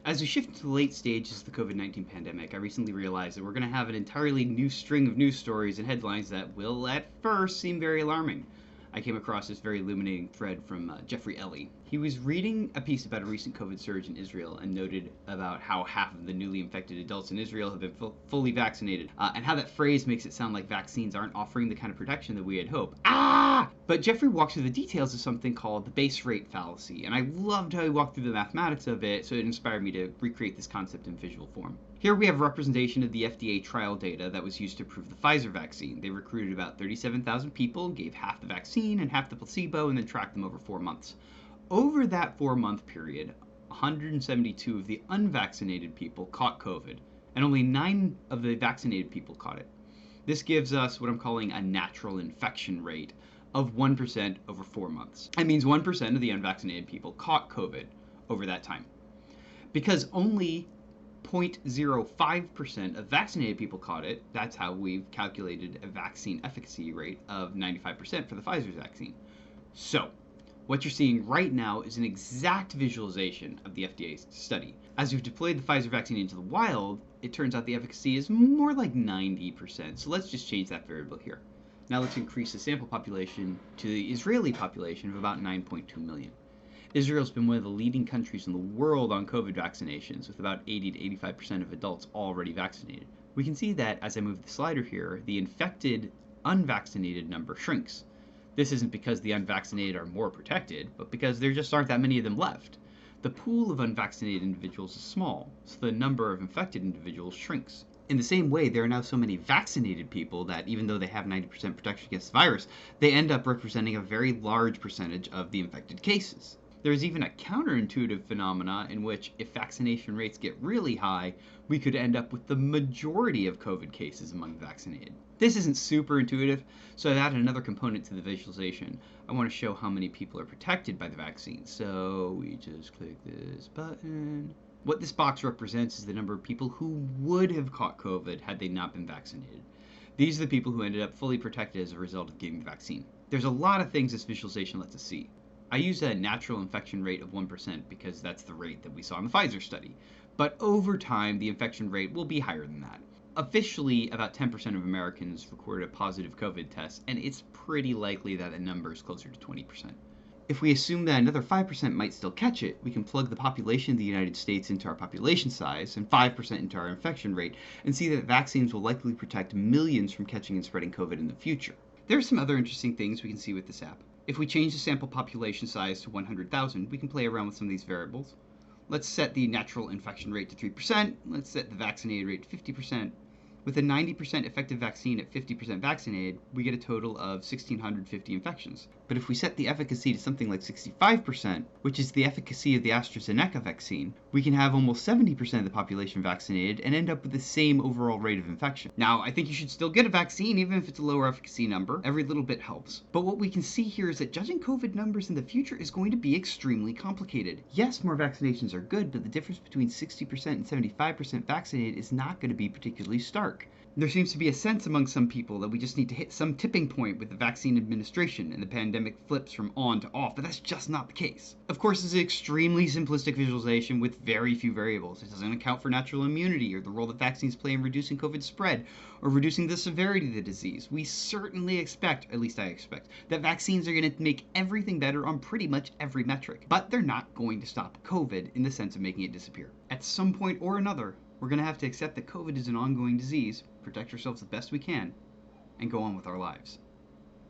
As we shift to the late stages of the COVID-19 pandemic, I recently realized that we're going to have an entirely new string of news stories and headlines that will at first seem very alarming. I came across this very illuminating thread from Jeffrey Ellie. He was reading a piece about a recent COVID surge in Israel and noted about how half of the newly infected adults in Israel have been fully vaccinated, and how that phrase makes it sound like vaccines aren't offering the kind of protection that we had hoped. But Jeffrey walked through the details of something called the base rate fallacy, and I loved how he walked through the mathematics of it, so it inspired me to recreate this concept in visual form. Here we have a representation of the FDA trial data that was used to approve the Pfizer vaccine. They recruited about 37,000 people, gave half the vaccine and half the placebo, and then tracked them over 4 months. Over that 4-month period, 172 of the unvaccinated people caught COVID, and only 9 of the vaccinated people caught it. This gives us what I'm calling a natural infection rate of 1% over 4 months. That means 1% of the unvaccinated people caught COVID over that time. Because only 0.05% of vaccinated people caught it, that's how we've calculated a vaccine efficacy rate of 95% for the Pfizer vaccine. So, what you're seeing right now is an exact visualization of the FDA study. As we've deployed the Pfizer vaccine into the wild, it turns out the efficacy is more like 90%. So let's just change that variable here. Now let's increase the sample population to the Israeli population of about 9.2 million. Israel's been one of the leading countries in the world on COVID vaccinations, with about 80 to 85% of adults already vaccinated. We can see that as I move the slider here, the infected unvaccinated number shrinks. This isn't because the unvaccinated are more protected, but because there just aren't that many of them left. The pool of unvaccinated individuals is small, so the number of infected individuals shrinks. In the same way, there are now so many vaccinated people that even though they have 90% protection against the virus, they end up representing a very large percentage of the infected cases. There's even a counterintuitive phenomena in which if vaccination rates get really high, we could end up with the majority of COVID cases among the vaccinated. This isn't super intuitive, so I've added another component to the visualization. I want to show how many people are protected by the vaccine. So we just click this button. What this box represents is the number of people who would have caught COVID had they not been vaccinated. These are the people who ended up fully protected as a result of getting the vaccine. There's a lot of things this visualization lets us see. I use a natural infection rate of 1% because that's the rate that we saw in the Pfizer study. But over time, the infection rate will be higher than that. Officially, about 10% of Americans recorded a positive COVID test, and it's pretty likely that the number is closer to 20%. If we assume that another 5% might still catch it, we can plug the population of the United States into our population size and 5% into our infection rate and see that vaccines will likely protect millions from catching and spreading COVID in the future. There are some other interesting things we can see with this app. If we change the sample population size to 100,000, we can play around with some of these variables. Let's set the natural infection rate to 3%. Let's set the vaccinated rate to 50%. With a 90% effective vaccine at 50% vaccinated, we get a total of 1,650 infections. But if we set the efficacy to something like 65%, which is the efficacy of the AstraZeneca vaccine, we can have almost 70% of the population vaccinated and end up with the same overall rate of infection. Now, I think you should still get a vaccine, even if it's a lower efficacy number. Every little bit helps. But what we can see here is that judging COVID numbers in the future is going to be extremely complicated. Yes, more vaccinations are good, but the difference between 60% and 75% vaccinated is not going to be particularly stark. There seems to be a sense among some people that we just need to hit some tipping point with the vaccine administration and the pandemic flips from on to off, but that's just not the case. Of course, this is an extremely simplistic visualization with very few variables. It doesn't account for natural immunity or the role that vaccines play in reducing COVID spread or reducing the severity of the disease. We certainly expect, at least I expect, that vaccines are going to make everything better on pretty much every metric, but they're not going to stop COVID in the sense of making it disappear. At some point or another, we're going to have to accept that COVID is an ongoing disease, protect ourselves the best we can, and go on with our lives.